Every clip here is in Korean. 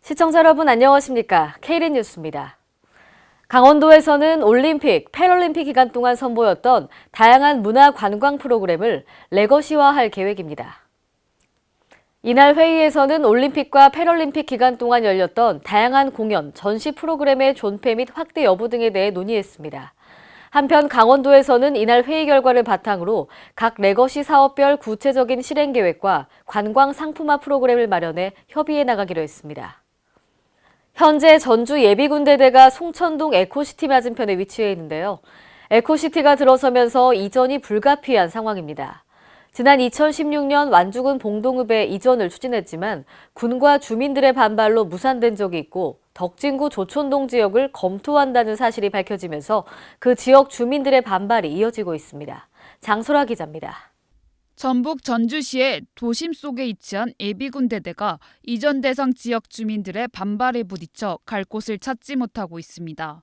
시청자 여러분 안녕하십니까? K랜 뉴스입니다. 강원도에서는 올림픽, 패럴림픽 기간 동안 선보였던 다양한 문화 관광 프로그램을 레거시화할 계획입니다. 이날 회의에서는 올림픽과 패럴림픽 기간 동안 열렸던 다양한 공연, 전시 프로그램의 존폐 및 확대 여부 등에 대해 논의했습니다. 한편 강원도에서는 이날 회의 결과를 바탕으로 각 레거시 사업별 구체적인 실행 계획과 관광 상품화 프로그램을 마련해 협의해 나가기로 했습니다. 현재 전주 예비군대대가 송천동 에코시티 맞은편에 위치해 있는데요. 에코시티가 들어서면서 이전이 불가피한 상황입니다. 지난 2016년 완주군 봉동읍에 이전을 추진했지만 군과 주민들의 반발로 무산된 적이 있고 덕진구 조촌동 지역을 검토한다는 사실이 밝혀지면서 그 지역 주민들의 반발이 이어지고 있습니다. 장소라 기자입니다. 전북 전주시의 도심 속에 위치한 예비군대대가 이전 대상 지역 주민들의 반발에 부딪혀 갈 곳을 찾지 못하고 있습니다.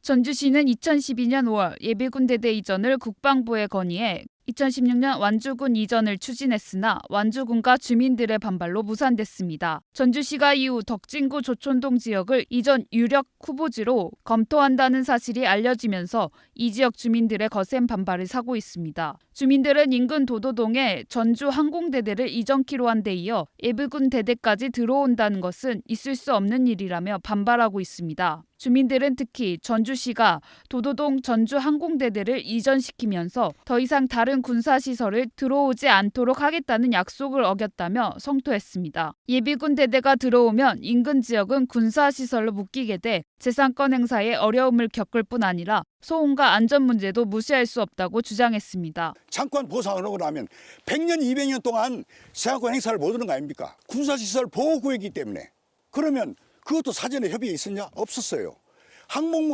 전주시는 2012년 5월 예비군대대 이전을 국방부에 건의해 2016년 완주군 이전을 추진했으나 완주군과 주민들의 반발로 무산됐습니다. 전주시가 이후 덕진구 조촌동 지역을 이전 유력 후보지로 검토한다는 사실이 알려지면서 이 지역 주민들의 거센 반발을 사고 있습니다. 주민들은 인근 도도동에 전주 항공대대를 이전키로 한 데 이어 예비군 대대까지 들어온다는 것은 있을 수 없는 일이라며 반발하고 있습니다. 주민들은 특히 전주시가 도도동 전주 항공대대를 이전시키면서 더 이상 다른 군사시설을 들어오지 않도록 하겠다는 약속을 어겼다며 성토했습니다. 예비군 대대가 들어오면 인근 지역은 군사시설로 묶이게 돼 재산권 행사에 어려움을 겪을 뿐 아니라 소음과 안전 문제도 무시할 수 없다고 주장했습니다. 장관 보상을 하고 나면 100년, 200년 동안 재산권 행사를 못 하는 거 아닙니까? 군사시설 보호구역이기 때문에. 그러면 그것도 사전에 협의에 있었냐? 없었어요.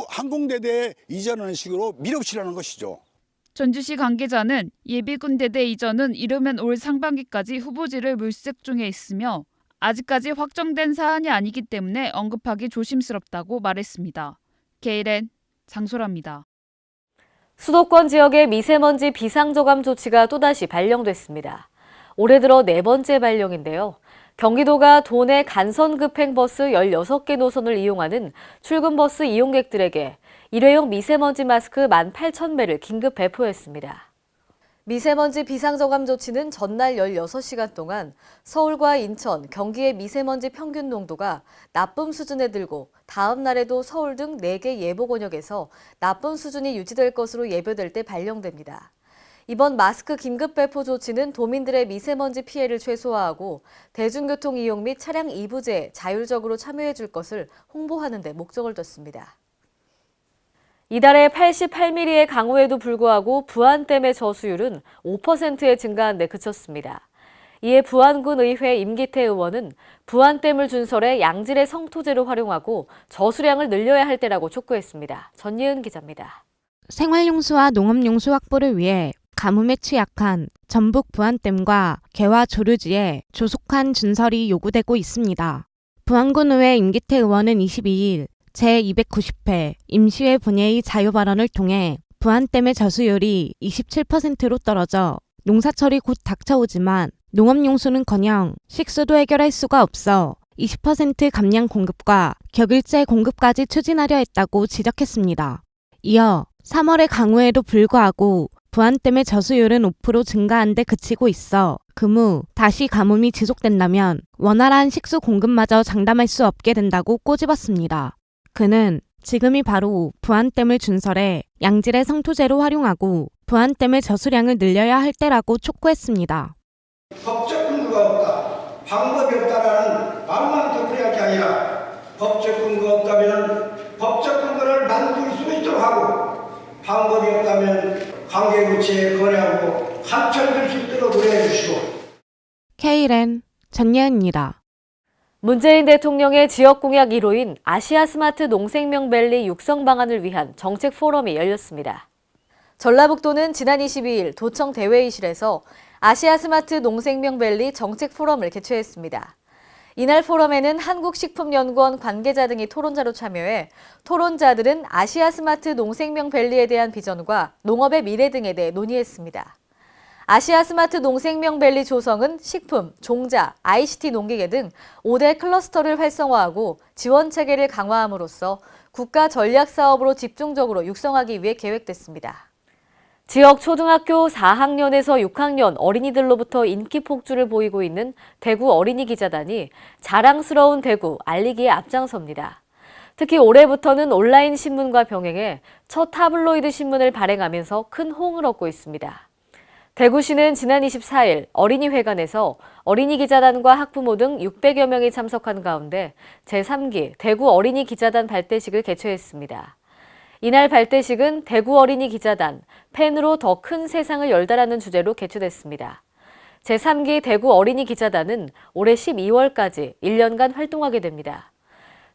항공대대 이전하는 식으로 밀어붙이라는 것이죠. 전주시 관계자는 예비군 대대 이전은 이르면 올 상반기까지 후보지를 물색 중에 있으며 아직까지 확정된 사안이 아니기 때문에 언급하기 조심스럽다고 말했습니다. K랜 장소라입니다. 수도권 지역의 미세먼지 비상저감 조치가 또다시 발령됐습니다. 올해 들어 네 번째 발령인데요. 경기도가 도내 간선급행버스 16개 노선을 이용하는 출근버스 이용객들에게 일회용 미세먼지 마스크 18,000매를 긴급 배포했습니다. 미세먼지 비상저감 조치는 전날 16시간 동안 서울과 인천, 경기의 미세먼지 평균 농도가 나쁨 수준에 들고 다음 날에도 서울 등 4개 예보권역에서 나쁨 수준이 유지될 것으로 예보될 때 발령됩니다. 이번 마스크 긴급 배포 조치는 도민들의 미세먼지 피해를 최소화하고 대중교통 이용 및 차량 이부제에 자율적으로 참여해 줄 것을 홍보하는 데 목적을 뒀습니다. 이달에 88mm의 강우에도 불구하고 부안댐의 저수율은 5%에 증가한 데 그쳤습니다. 이에 부안군 의회 임기태 의원은 부안댐을 준설해 양질의 성토제로 활용하고 저수량을 늘려야 할 때라고 촉구했습니다. 전예은 기자입니다. 생활용수와 농업용수 확보를 위해 가뭄에 취약한 전북 부안댐과 개화 조류지에 조속한 준설이 요구되고 있습니다. 부안군의회 임기태 의원은 22일 제290회 임시회 본회의 자유발언을 통해 부안댐의 저수율이 27%로 떨어져 농사철이 곧 닥쳐오지만 농업용수는커녕 식수도 해결할 수가 없어 20% 감량 공급과 격일제 공급까지 추진하려 했다고 지적했습니다. 이어 3월의 강우에도 불구하고 부안댐의 저수율은 5% 증가한 데 그치고 있어 그무 다시 가뭄이 지속된다면 원활한 식수 공급마저 장담할 수 없게 된다고 꼬집었습니다. 그는 지금이 바로 부안댐을 준설해 양질의 성토제로 활용하고 부안댐의 저수량을 늘려야 할 때라고 촉구했습니다. 법적 근거가 없다, 방법이 없다라는 말만 덮어야 할 게 아니라 법적 근거가 없다면 법적 근거를 만들 수 있도록 하고 방법이 없다면 관계부처에 거래하고 감찰될 수 있도록 노력해 주시고. K랜 전예은입니다. 문재인 대통령의 지역 공약 1호인 아시아 스마트 농생명밸리 육성 방안을 위한 정책 포럼이 열렸습니다. 전라북도는 지난 22일 도청 대회의실에서 아시아 스마트 농생명밸리 정책 포럼을 개최했습니다. 이날 포럼에는 한국식품연구원 관계자 등이 토론자로 참여해 토론자들은 아시아 스마트 농생명밸리에 대한 비전과 농업의 미래 등에 대해 논의했습니다. 아시아 스마트 농생명밸리 조성은 식품, 종자, ICT 농기계 등 5대 클러스터를 활성화하고 지원 체계를 강화함으로써 국가 전략 사업으로 집중적으로 육성하기 위해 계획됐습니다. 지역 초등학교 4학년에서 6학년 어린이들로부터 인기 폭주를 보이고 있는 대구 어린이 기자단이 자랑스러운 대구 알리기에 앞장섭니다. 특히 올해부터는 온라인 신문과 병행해 첫 타블로이드 신문을 발행하면서 큰 호응을 얻고 있습니다. 대구시는 지난 24일 어린이회관에서 어린이 기자단과 학부모 등 600여 명이 참석한 가운데 제3기 대구 어린이 기자단 발대식을 개최했습니다. 이날 발대식은 대구 어린이 기자단, 펜으로 더 큰 세상을 열다라는 주제로 개최됐습니다. 제3기 대구 어린이 기자단은 올해 12월까지 1년간 활동하게 됩니다.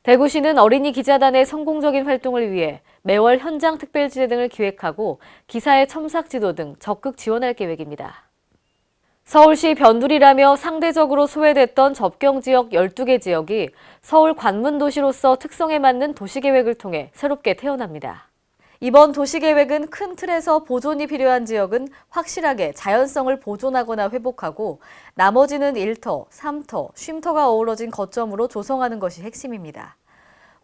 대구시는 어린이 기자단의 성공적인 활동을 위해 매월 현장 특별지대 등을 기획하고 기사의 첨삭 지도 등 적극 지원할 계획입니다. 서울시 변두리라며 상대적으로 소외됐던 접경지역 12개 지역이 서울 관문도시로서 특성에 맞는 도시계획을 통해 새롭게 태어납니다. 이번 도시계획은 큰 틀에서 보존이 필요한 지역은 확실하게 자연성을 보존하거나 회복하고 나머지는 일터, 삼터, 쉼터가 어우러진 거점으로 조성하는 것이 핵심입니다.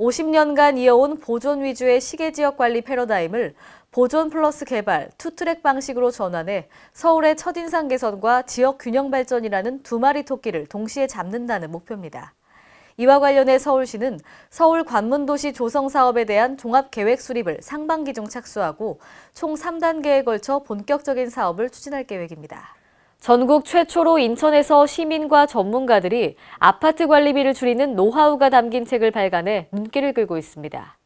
50년간 이어온 보존 위주의 시계지역 관리 패러다임을 보존 플러스 개발, 투트랙 방식으로 전환해 서울의 첫인상 개선과 지역 균형 발전이라는 두 마리 토끼를 동시에 잡는다는 목표입니다. 이와 관련해 서울시는 서울 관문도시 조성 사업에 대한 종합계획 수립을 상반기 중 착수하고 총 3단계에 걸쳐 본격적인 사업을 추진할 계획입니다. 전국 최초로 인천에서 시민과 전문가들이 아파트 관리비를 줄이는 노하우가 담긴 책을 발간해 눈길을 끌고 있습니다.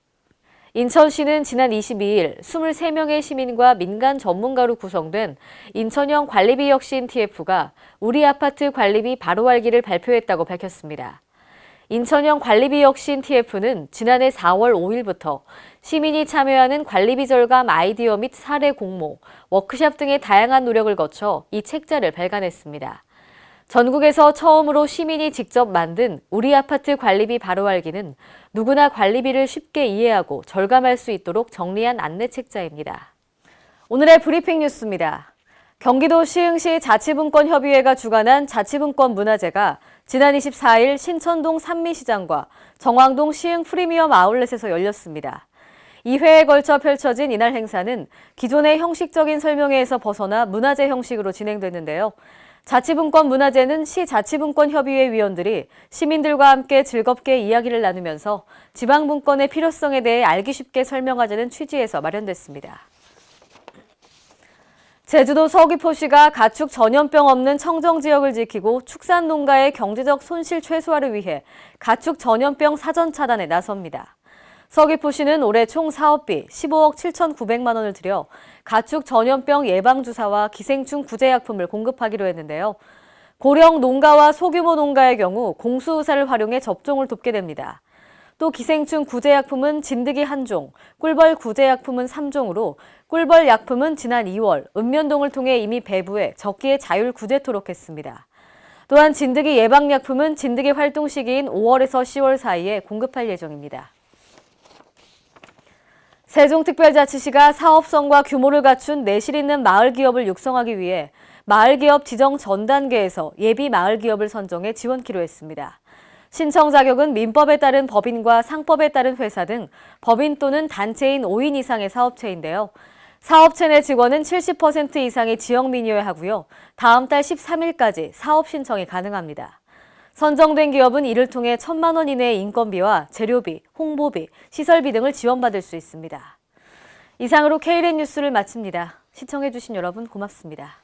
인천시는 지난 22일 23명의 시민과 민간 전문가로 구성된 인천형 관리비 혁신 TF가 우리 아파트 관리비 바로 알기를 발표했다고 밝혔습니다. 인천형 관리비 혁신 TF는 지난해 4월 5일부터 시민이 참여하는 관리비 절감 아이디어 및 사례 공모, 워크숍 등의 다양한 노력을 거쳐 이 책자를 발간했습니다. 전국에서 처음으로 시민이 직접 만든 우리 아파트 관리비 바로 알기는 누구나 관리비를 쉽게 이해하고 절감할 수 있도록 정리한 안내 책자입니다. 오늘의 브리핑 뉴스입니다. 경기도 시흥시 자치분권협의회가 주관한 자치분권 문화제가 지난 24일 신천동 산미시장과 정왕동 시흥 프리미엄 아울렛에서 열렸습니다. 2회에 걸쳐 펼쳐진 이날 행사는 기존의 형식적인 설명회에서 벗어나 문화제 형식으로 진행됐는데요. 자치분권 문화제는 시자치분권협의회 위원들이 시민들과 함께 즐겁게 이야기를 나누면서 지방분권의 필요성에 대해 알기 쉽게 설명하자는 취지에서 마련됐습니다. 제주도 서귀포시가 가축 전염병 없는 청정지역을 지키고 축산농가의 경제적 손실 최소화를 위해 가축 전염병 사전 차단에 나섭니다. 서귀포시는 올해 총 사업비 15억 7,900만 원을 들여 가축 전염병 예방주사와 기생충 구제약품을 공급하기로 했는데요. 고령 농가와 소규모 농가의 경우 공수의사를 활용해 접종을 돕게 됩니다. 또 기생충 구제약품은 진드기 1종, 꿀벌 구제약품은 3종으로 꿀벌 약품은 지난 2월 읍면동을 통해 이미 배부해 적기에 자율 구제토록 했습니다. 또한 진드기 예방약품은 진드기 활동 시기인 5월에서 10월 사이에 공급할 예정입니다. 세종특별자치시가 사업성과 규모를 갖춘 내실 있는 마을기업을 육성하기 위해 마을기업 지정 전 단계에서 예비 마을기업을 선정해 지원키로 했습니다. 신청 자격은 민법에 따른 법인과 상법에 따른 회사 등 법인 또는 단체인 5인 이상의 사업체인데요. 사업체 내 직원은 70% 이상이 지역민이어야 하고요. 다음 달 13일까지 사업 신청이 가능합니다. 선정된 기업은 이를 통해 1,000만 원 이내의 인건비와 재료비, 홍보비, 시설비 등을 지원받을 수 있습니다. 이상으로 K랜 뉴스를 마칩니다. 시청해주신 여러분 고맙습니다.